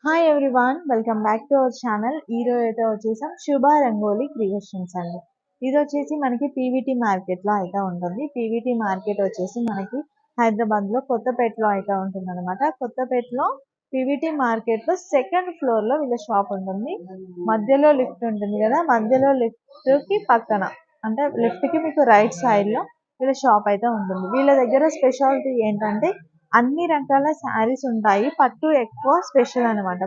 Hi everyone, welcome back to our channel. ఈరోజు అయితే వచ్చేసాం శుభ రంగోలీ క్రియేషన్స్ అండి. ఇది వచ్చేసి మనకి పీవీటీ మార్కెట్లో అయితే ఉంటుంది. పీవీటీ మార్కెట్ వచ్చేసి మనకి హైదరాబాద్లో కొత్తపేటలో అయితే ఉంటుంది అనమాట. కొత్తపేటలో పీవీటీ మార్కెట్లో సెకండ్ ఫ్లోర్లో వీళ్ళ షాప్ ఉంటుంది. మధ్యలో లిఫ్ట్ ఉంటుంది కదా, మధ్యలో లిఫ్ట్కి పక్కన అంటే లెఫ్ట్కి మీకు రైట్ సైడ్లో వీళ్ళ షాప్ అయితే ఉంటుంది. వీళ్ళ దగ్గర స్పెషాలిటీ ఏంటంటే అన్ని రకాల శారీస్ ఉంటాయి. పట్టు ఎక్కువ స్పెషల్ అనమాట.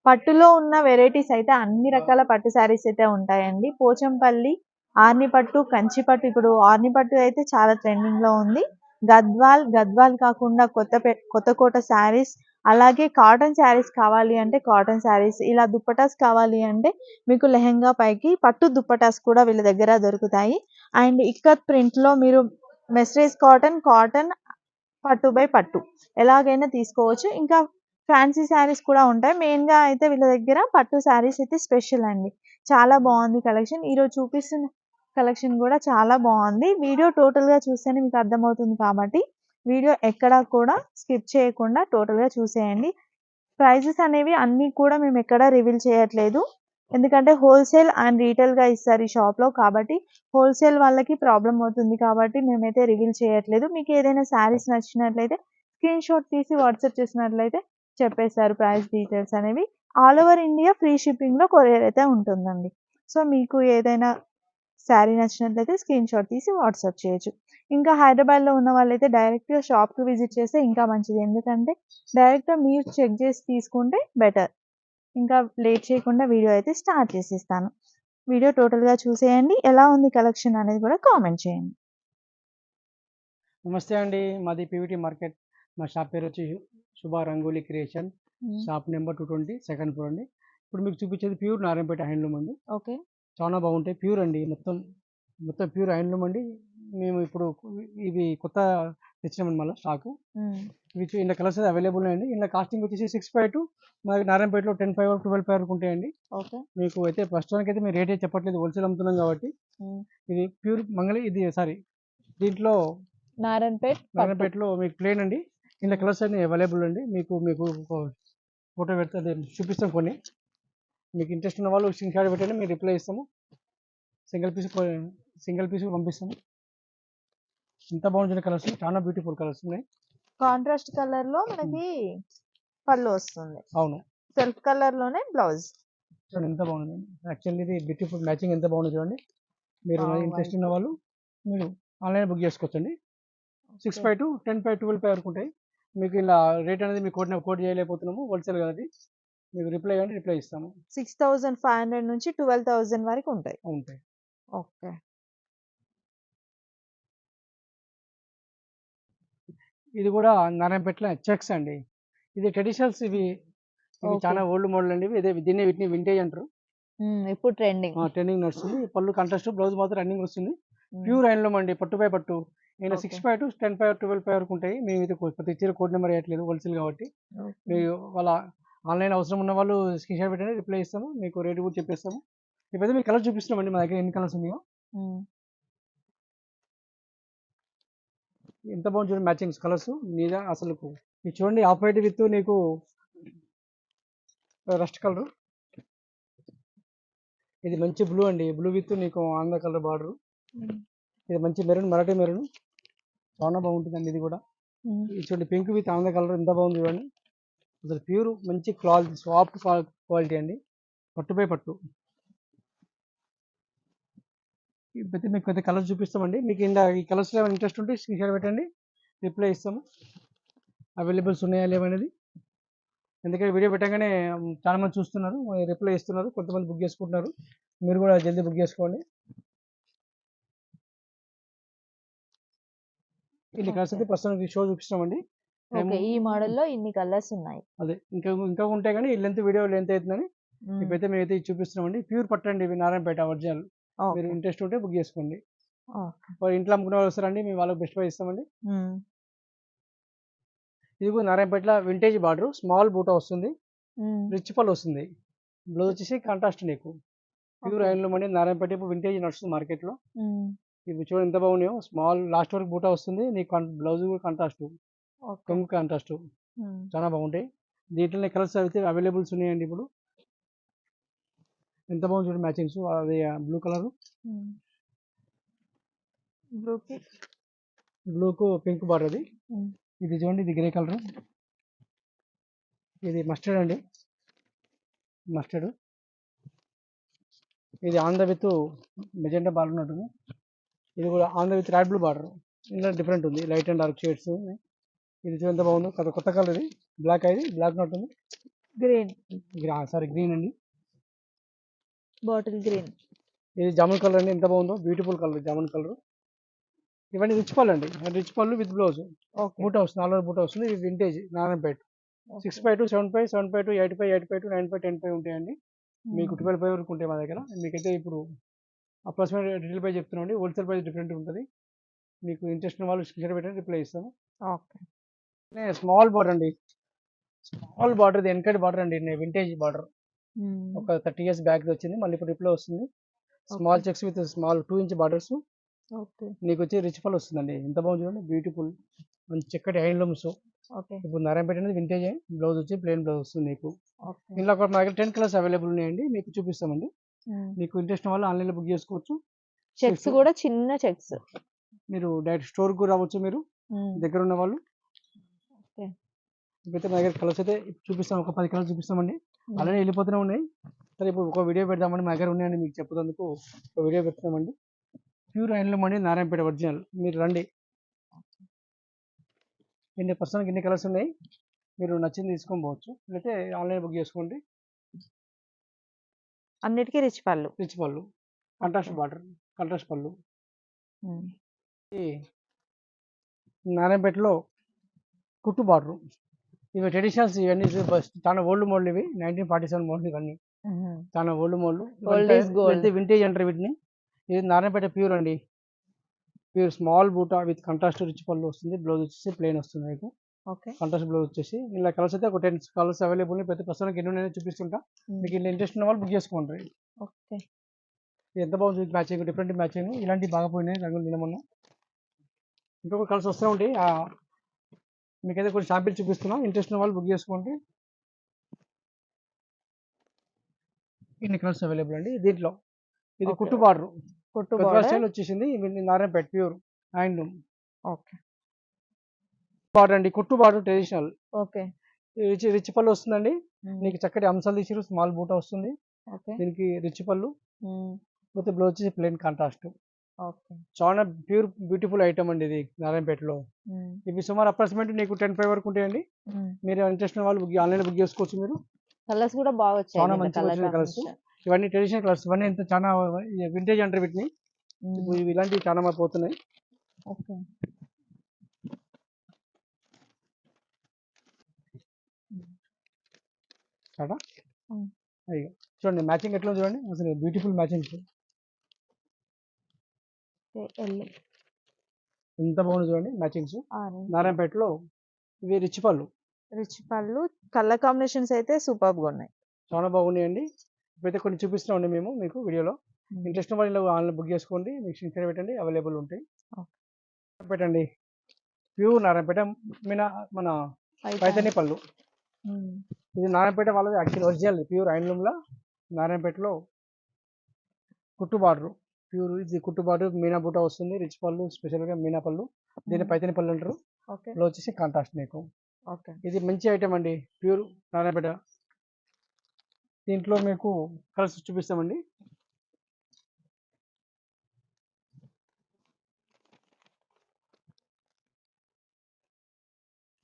పట్టులో ఉన్న వెరైటీస్ అయితే అన్ని రకాల పట్టు శారీస్ అయితే ఉంటాయండి. పోచంపల్లి, ఆర్ని పట్టు, కంచి పట్టు. ఇప్పుడు ఆర్ని పట్టు అయితే చాలా ట్రెండింగ్ లో ఉంది. గద్వాల్ కాకుండా కొత్తకోట శారీస్, అలాగే కాటన్ శారీస్ కావాలి అంటే కాటన్ శారీస్, ఇలా దుప్పటాస్ కావాలి అంటే మీకు లెహెంగా పైకి పట్టు దుప్పటాస్ కూడా వీళ్ళ దగ్గర దొరుకుతాయి. అండ్ ఇక్కత్ ప్రింట్ లో మీరు మెస్రేజ్ కాటన్ పట్టు బై పట్టు ఎలాగైనా తీసుకోవచ్చు. ఇంకా ఫ్యాన్సీ శారీస్ కూడా ఉంటాయి. మెయిన్గా అయితే వీళ్ళ దగ్గర పట్టు శారీస్ అయితే స్పెషల్ అండి. చాలా బాగుంది కలెక్షన్. ఈరోజు చూపిస్తున్న కలెక్షన్ కూడా చాలా బాగుంది. వీడియో టోటల్గా చూస్తేనే మీకు అర్థమవుతుంది కాబట్టి వీడియో ఎక్కడా కూడా స్కిప్ చేయకుండా టోటల్గా చూసేయండి. ప్రైజెస్ అనేవి అన్నీ కూడా మేము ఎక్కడా రివీల్ చేయట్లేదు. ఎందుకంటే హోల్సేల్ అండ్ రీటైల్గా ఇస్తారు ఈ షాప్లో, కాబట్టి హోల్సేల్ వాళ్ళకి ప్రాబ్లం అవుతుంది కాబట్టి మేమైతే రివీల్ చేయట్లేదు. మీకు ఏదైనా శారీస్ నచ్చినట్లయితే స్క్రీన్ షాట్ తీసి వాట్సాప్ చేసినట్లయితే చెప్పేశారు ప్రైస్ డీటెయిల్స్ అనేవి. ఆల్ ఓవర్ ఇండియా ఫ్రీ షిప్పింగ్లో కొరియర్ అయితే ఉంటుందండి. సో మీకు ఏదైనా శారీ నచ్చినట్లయితే స్క్రీన్ షాట్ తీసి వాట్సాప్ చేయొచ్చు. ఇంకా హైదరాబాద్లో ఉన్న వాళ్ళైతే డైరెక్ట్గా షాప్కి విజిట్ చేస్తే ఇంకా మంచిది. ఎందుకంటే డైరెక్ట్గా మీరు చెక్ చేసి తీసుకుంటే బెటర్. ఇంకా లేట్ చేయకుండా వీడియో అయితే స్టార్ట్ చేసేస్తాను. వీడియో టోటల్గా చూసేయండి. ఎలా ఉంది కలెక్షన్ అనేది కూడా కామెంట్ చేయండి. నమస్తే అండి, మాది పీవీటీ మార్కెట్. మా షాప్ పేరు వచ్చి శుభ rangoli creation. Shop number 220, second floor అండి. ఇప్పుడు మీకు చూపించేది ప్యూర్ నారాయణపేట హ్యాండ్లూమ్ అండి. ఓకే, చాలా బాగుంటాయి. ప్యూర్ అండి, మొత్తం మొత్తం ప్యూర్ హ్యాండ్లూమ్ అండి. మేము ఇప్పుడు ఇవి కొత్త తెచ్చినామండి మళ్ళీ స్టాకు. ఇవి ఇంట్లో కలర్స్ అవైలబుల్ ఉన్నాయండి. ఇంట్లో కాస్టింగ్ వచ్చేసి 652, మనకి నారాయణపేటలో 10,500 12,500 వరకు ఉంటాయండి. ఓకే, మీకు అయితే ప్రస్తుతానికి అయితే మేము రేట్ అయితే చెప్పట్లేదు, హోల్సేల్ అమ్ముతున్నాం కాబట్టి. ఇది ప్యూర్ ఇది దీంట్లో నారాయణపేటలో మీకు ప్లేన్ అండి. ఇందులో కలర్స్ అన్ని అవైలబుల్ అండి. మీకు మీకు ఫోటో పెడితే అదే చూపిస్తాం కొన్ని. మీకు ఇంట్రెస్ట్ ఉన్న వాళ్ళు స్క్రీన్ షాట్ పెట్టండి, మీరు రిప్లై ఇస్తాము. సింగిల్ పీస్ పంపిస్తాము. ఎంత బాగుంటుంది కలర్స్, చాలా బ్యూటిఫుల్ కలర్స్ ఉన్నాయి. కాంట్రాస్ట్ కలర్ లో మనకి పళ్ళు వస్తుంది. అవును, సెల్ఫ్ కలర్ లోనే బ్లౌజ్. చూడండి ఎంత బాగుంది. యాక్చువల్లీ ఇది బ్యూటిఫుల్ మ్యాచింగ్ ఎంత బాగుంది చూడండి. మీరు ఇంట్రెస్ట్ ఉన్న వాళ్ళు మీరు ఆన్లైన్ బుక్ చేసుకోవచ్చండి. 652, 10,500, 12,500 వరకు ఉంటాయి. మీకు ఇలా రేట్ అనేది మీకు కోట్ చేయలేకపోతున్నాము, హోల్సేల్ కదా. మీకు రిప్లై అంటే రిప్లై ఇస్తాము. 6,500 నుంచి 12,000 వరకు ఉంటాయి. ఓకే, ఇది కూడా నారాయణపేటలో చెక్స్ అండి. ఇది ట్రెడిషనల్స్. ఇవి చాలా ఓల్డ్ మోడల్ అండి. వీటిని వింటేజ్ అంటారు. ఇప్పుడు ట్రెండింగ్ నడుస్తుంది. పళ్ళు కాంట్రాస్ట్, బ్లౌజ్ మాత్రం రన్నింగ్ వస్తుంది. ప్యూర్ హ్యాండ్లూమ్ అండి, పట్టు బై పట్టు. నేను 652, 10,500, 12,500 వరకు ఉంటాయి. మేము ఇది ప్రతి చీర కోడ్ నెంబర్ వేయట్లేదు, హోల్సేల్ కాబట్టి. మీరు వాళ్ళ ఆన్లైన్ అవసరం ఉన్న వాళ్ళు స్క్రీన్ షాట్ పెట్టండి, రిప్లై ఇస్తాము. మీకు రేట్ కూడా చెప్పేస్తాము. ఇప్పుడైతే మీకు కలర్ చూపిస్తున్నామండి, మా దగ్గర ఎన్ని కలర్స్ ఉన్నాయో. ఎంత బాగుంది చూడండి, మ్యాచింగ్స్ కలర్స్ మీద అసలు. ఇది చూడండి, ఆఫ్ వైట్ విత్ నీకు రస్ట్ కలర్. ఇది మంచి బ్లూ అండి, బ్లూ విత్ నీకు ఆంధ్ర కలర్ బార్డర్. ఇది మంచి మెరూన్, మరాఠీ మెరూన్, చాలా బాగుంటుందండి. ఇది కూడా ఇది చూడండి, పింక్ విత్ ఆంధ్ర కలర్ ఎంత బాగుంది చూడండి. అసలు ప్యూర్ మంచి క్లాత్, సాఫ్ట్ క్వాలిటీ అండి, పట్టు బై పట్టు. ఇప్పుడైతే మీకు పెద్ద కలర్స్ చూపిస్తామండి. మీకు ఈ కలర్స్లో ఏమైనా ఇంట్రెస్ట్ ఉంటే స్క్రీన్ షాట్ పెట్టండి, రిప్లై ఇస్తాము. అవైలబుల్స్ ఉన్నాయా లేవనేది. ఎందుకంటే వీడియో పెట్టగానే చాలా మంది చూస్తున్నారు, రిప్లై ఇస్తున్నారు, కొంతమంది బుక్ చేసుకుంటున్నారు. మీరు కూడా జల్దీ బుక్ చేసుకోండి. ఇన్ని కలర్స్ అయితే ప్రస్తుతానికి షో చూపిస్తామండి. ఈ మోడల్లో ఇన్ని కలర్స్ ఉన్నాయి. అదే ఇంకా ఉంటాయి కానీ వీడియో లెంత్ అవుతుందని ఇప్పుడైతే మేమైతే చూపిస్తున్నామండి. ప్యూర్ పట్టండి, ఇవి నారాయణపేట ఒరిజినల్. మీరు ఇంట్రెస్ట్ ఉంటే బుక్ చేసుకోండి. ఇంట్లో అమ్ముకునే వాళ్ళు వస్తారండి, మేము వాళ్ళకి బెస్ట్ ప్రైస్ ఇస్తామండి. ఇది కూడా నారాయణపేటలో వింటేజ్ బార్డర్, స్మాల్ బూటా వస్తుంది, రిచ్ పళ్ళు వస్తుంది. బ్లౌజ్ వచ్చేసి కాంట్రాస్ట్ నీకు. ప్యూర్ హ్యాండ్లూమ్ అండి, నారాయణపేట ఇప్పుడు వింటేజ్ నడుస్తుంది మార్కెట్లో. ఇవి చూడండి ఎంత బాగున్నాయో. స్మాల్ లాస్ట్ వరకు బూటా వస్తుంది నీకు, బ్లౌజ్ కూడా కాంట్రాస్ట్, కొంగు కాంట్రాస్ట్, చాలా బాగుంటాయి. దీంట్లోనే కలర్స్ అయితే అవైలబుల్స్ ఉన్నాయండి ఇప్పుడు. ఎంత బాగుంది చూడండి మ్యాచింగ్స్. అది బ్లూ కలర్, బ్లూకి బ్లూకు పింక్ బార్డర్ అది. ఇది చూడండి, ఇది గ్రే కలర్, ఇది మస్టర్డ్ అండి, మస్టర్డ్. ఇది ఆంధ్ర విత్ మెజెండా బార్డర్ ఉంటుంది. ఇది కూడా Andhra with rod blue border. ఇందులో డిఫరెంట్ ఉంది, లైట్ అండ్ డార్క్ షేడ్స్. ఇది చూడండి ఎంత బాగుందో, కొత్త కలర్. ఇది బ్లాక్, ఇది బ్లాక్ ఉంటుంది. గ్రీన్, సారీ గ్రీన్ అండి, బాటిల్ గ్రీన్. ఇది జామున్ కలర్ అండి, ఎంత బాగుందో, బ్యూటిఫుల్ కలర్ జామున్ కలర్. ఇవన్నీ రిచ్ పళ్ళు అండి, రిచ్ పళ్ళు విత్ బ్లౌజ్. బూట వస్తుంది, ఆల్ ఓవర్ బూట వస్తుంది. ఇది వింటేజ్ నారాయణపేట. 6/2, 7/5, 7/2, 8/5, 8/2, 9/5, 10/5 ఉంటాయండి. మీకు 12/5 వరకు ఉంటాయి మా దగ్గర. మీకైతే ఇప్పుడు అప్రాక్సిమేట్ రిటైల్ ప్రైస్ చెప్తున్నామండి, హోల్సేల్ ప్రైస్ డిఫరెంట్ ఉంటుంది. మీకు ఇంట్రెస్ట్ ఉన్న వాళ్ళు స్క్రీన్ పెట్టండి, రిప్లై ఇస్తాము. ఓకే. స్మాల్ బార్డర్ అండి, స్మాల్ బార్డర్, ఇది వెనకటి బార్డర్ అండి, వింటేజ్ బార్డర్. ఒక 30 years బ్యాక్ వచ్చింది, మళ్ళీ ఇప్పుడు రిప్లై వస్తుంది. Small checks with small 2-inch borders. నీకు వచ్చి రిచ్ పల్ వస్తుందండి, ఎంత బాగుంది చూడండి, బ్యూటిఫుల్ మంచి చక్కటి హ్యాండ్లూమ్స్. ఇప్పుడు నారాయణపేట అనేది వింటేజ్, బ్లౌజ్ వచ్చి ప్లెయిన్ బ్లౌజ్ వస్తుంది మీకు. ఇందులో ఒక మా దగ్గర 10 కలర్స్ అవైలబుల్ ఉన్నాయండి, మీకు చూపిస్తామండి. మీకు ఇంట్రెస్ట్ వాళ్ళు ఆన్లైన్లో బుక్ చేసుకోవచ్చు. చెక్స్ కూడా చిన్న చెక్స్. మీరు డైరెక్ట్ స్టోర్ కూడా రావచ్చు, మీరు దగ్గర ఉన్న వాళ్ళు. ఇప్పుడైతే మా దగ్గర కలర్స్ అయితే చూపిస్తాం, ఒక 10 కలర్స్ చూపిస్తామండి. అలానే వెళ్ళిపోతూనే ఉన్నాయి. సరే ఇప్పుడు ఒక వీడియో పెడదామండి, మా దగ్గర ఉన్నాయండి, మీకు చెప్పేందుకు ఒక వీడియో పెడుతున్నామండి. ప్యూర్ హ్యాండ్లూమ్ అండి, నారాయణపేట ఒరిజినల్. మీరు రండి. ప్రస్తుతానికి ఇన్ని కలర్స్ ఉన్నాయి, మీరు నచ్చింది తీసుకొని పోవచ్చు, లేకపోతే ఆన్లైన్ బుక్ చేసుకోండి. అన్నిటికీ రిచ్ పళ్ళు, రిచ్ పళ్ళు, కంట్రాస్ట్ బార్డర్, కంట్రాస్ట్ పళ్ళు. ఈ నారాయణపేటలో కుట్టు బార్డర్. ఇవి ట్రెడిషనల్స్, ఇవన్నీ చాలా ఓల్డ్ మోడల్. ఇవి 1947 మోడల్, ఇవన్నీ చాలా ఓల్డ్ మోడల్. వింటేజ్ అంటారు వీటిని. ఇది నారాయణపేట ప్యూర్ అండి, ప్యూర్ స్మాల్ బూటా విత్ కంట్రాస్ట్ రిచ్ పళ్ళు వస్తుంది. బ్లౌజ్ వచ్చేసి ప్లెయిన్ వస్తుంది మీకు. కంట్రాస్ట్ బ్లౌజ్ వచ్చేసి ఇలా కలర్స్ అయితే ఒక 10 కలర్స్ అవైలబుల్. ప్రతి ప్రస్తుతానికి ఎన్ని ఉన్నాయో చూపిస్తుంటా, మీకు ఇలా ఇంట్రెస్ట్ ఉన్న వాళ్ళు బుక్ చేసుకోండి. ఎంత బాగుంది మ్యాచింగ్, డిఫరెంట్ మ్యాచింగ్. ఇలాంటివి బాగా పోయినాయి రంగులు నిన్న. ఇంకొక కలర్స్ వస్తూ ఉంటాయి, మీకైతే కొన్ని శాంపిల్ చూపిస్తున్నా, ఇంట్రెస్ట్ ఉన్న వాళ్ళు బుక్ చేసుకోండి. ఇన్ని కలర్స్ అవైలబుల్ అండి దీంట్లో. ఇది కుట్టు బార్డర్, స్టైల్ వచ్చేసింది. Narayanpet pure handloom. బార్డర్ అండి, కుట్టు బార్డర్ ట్రెడిషనల్. రిచ్ పళ్ళు వస్తుందండి, నీకు చక్కటి అంశాలు తీసిరు. స్మాల్ బూట వస్తుంది దీనికి, రిచ్ పళ్ళు. పోతే బ్లౌజ్ వచ్చేసి ప్లెయిన్ కాంట్రాస్ట్. చాలా ప్యూర్ బ్యూటిఫుల్ ఐటమ్ అండి ఇది నారాయణపేటలో. ఇవి సుమారు అప్రాక్సిమేట్ నీకు 10/5 వరకు ఉంటాయండి. మీరు ఇంట్రెస్ట్ ఉన్న వాళ్ళు ఆన్లైన్ బుక్ చేసుకోవచ్చు. మీరు కలర్స్ కూడా బాగా వచ్చాయి, చాలా మంచిగా వచ్చిన కలర్స్. ఇవన్నీ ట్రెడిషనల్ కలర్స్, ఇవన్నీ ఎంత చాలా వింటేజ్ అంటారు వీటిని. ఇవి ఇలాంటివి చాలా మంది పోతున్నాయి. అయ్యో చూడండి మ్యాచింగ్ ఎట్లా చూడండి, అసలు బ్యూటిఫుల్ మ్యాచింగ్. ఎంత బాగుంది చూడండి మ్యాచింగ్స్. నారాయణపేటలో ఇవి రిచ్ పళ్ళు, కలర్ కాంబినేషన్స్ అయితే సూపర్ గా ఉన్నాయి, చాలా బాగున్నాయండి. ఇప్పుడైతే కొన్ని చూపిస్తున్నామండి మేము మీకు వీడియోలో. ఇంట్రెస్ట్ వాళ్ళు ఆన్లైన్ బుక్ చేసుకోండి, మీకు స్క్రీన్ పెట్టండి, అవైలబుల్ ఉంటాయి. పెట్టండి ప్యూర్ నారాయణపేట మన పైతని పళ్ళు. ఇది నారాయణపేట వాళ్ళది యాక్చువల్ ఒరిజినల్ ప్యూర్ హ్యాండ్లూమ్లో. నారాయణపేటలో కుట్టు బార్డర్ ప్యూర్, ఇది కుట్టు బార్డర్ మీనా బూట వస్తుంది. రిచ్ పళ్ళు, స్పెషల్గా మీనా పళ్ళు, దీన్ని పైతని పళ్ళు అంటారు. లో వచ్చేసి కాంట్రాస్ట్ మీకు. ఇది మంచి ఐటమ్ అండి, ప్యూర్ నారాయణపేట. దీంట్లో మీకు కలర్స్ చూపిస్తామండి.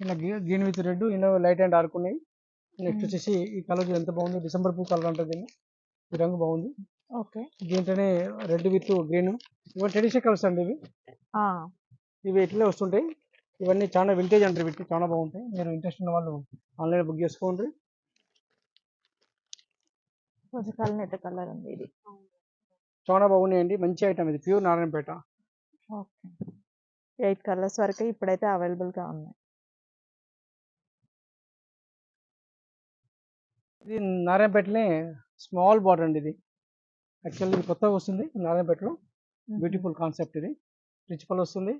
ఇలా గ్రీన్ విత్ రెడ్, ఇలా లైట్ అండ్ డార్క్ ఉన్నాయి. నెక్స్ట్ వచ్చేసి ఈ కలర్ ఎంత బాగుంది, డిసెంబర్ పూ కలర్ అంటారు దీన్ని. ఈ రంగు బాగుంది. దీంట్లోనే రెడ్ విత్ గ్రీన్. ఇవన్నీ ట్రెడిషనల్ కలర్స్ అండి ఇవి. ఇవి ఇట్లనే వస్తుంటాయి. ఇవన్నీ చాలా వింటేజ్ అంటారు, వీటికి చాలా బాగుంటాయి. మీరు ఇంట్రెస్ట్ ఉన్న వాళ్ళు ఆన్లైన్ బుక్ చేసుకోండి. కలర్ ఉంది, ఇది చాలా బాగున్నాయండి, మంచి ఐటమ్. ఇది ప్యూర్ నారాయణపేట. 8 కలర్స్ వరకు ఇప్పుడైతే అవైలబుల్ గా ఉన్నాయి. ఇది నారాయణపేటనే స్మాల్ బార్డర్ అండి. ఇది యాక్చువల్లీ ఇది కొత్తగా వస్తుంది నారాయణపేటలో. బ్యూటిఫుల్ కాన్సెప్ట్ ఇది. రిచ్ పళ్ళు వస్తుంది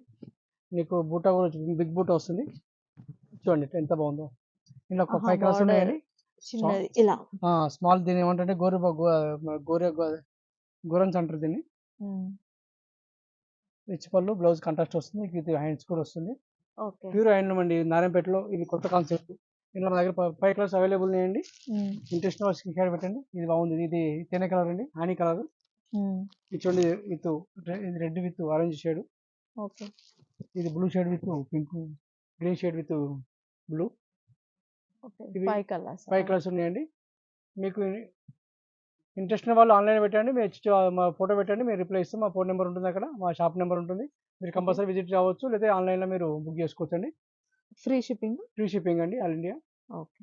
నీకు, బూటా కూడా బిగ్ బూటా వస్తుంది. చూడండి ఎంత బాగుందో. ఇందులో ఒక 5 కలర్స్ ఉన్నాయండి. చిన్నది ఇలా. స్మాల్ దీన్ని ఏమంటే గోరన్స్ అంటారు దీన్ని. రిచ్ పళ్ళు, బ్లౌజ్ కాంట్రాస్ట్ వస్తుంది, విత్ హ్యాండ్స్ కూడా వస్తుంది. ఓకే. ప్యూర్ హ్యాండ్లూమ్ అండి నారాయణపేటలో. ఇది కొత్త కాన్సెప్ట్. ఇందులో మా దగ్గర 5 కలర్స్ అవైలబుల్ ఉన్నాయండి. ఇంట్రెస్ట్ స్క్రీన్ షాట్ పెట్టండి. ఇది బాగుంది. ఇది తేనె కలర్ అండి, హనీ కలర్. ఇది చూడండి with red with orange shade. Okay. ఇది blue shade with pink, green shade with blue. Okay. ఇవి 5 కలర్స్. 5 కలర్స్ ఉన్నాయండి. మీకు ఇంట్రెస్ట్ ఉన్న వాళ్ళు ఆన్లైన్ పెట్టండి, మా ఫోటో పెట్టండి, మేము రిప్లై ఇస్తాం. మా ఫోన్ నెంబర్ ఉంటుంది, అక్కడ మా షాప్ నెంబర్ ఉంటుంది. మీరు కంపల్సరీ విజిట్ కావచ్చు, లేదా ఆన్లైన్లో మీరు బుక్ చేసుకోవచ్చు అండి. Free shipping. ఫ్రీ షిప్పింగ్ అండి, ఆల్ ఇండియా. ఓకే.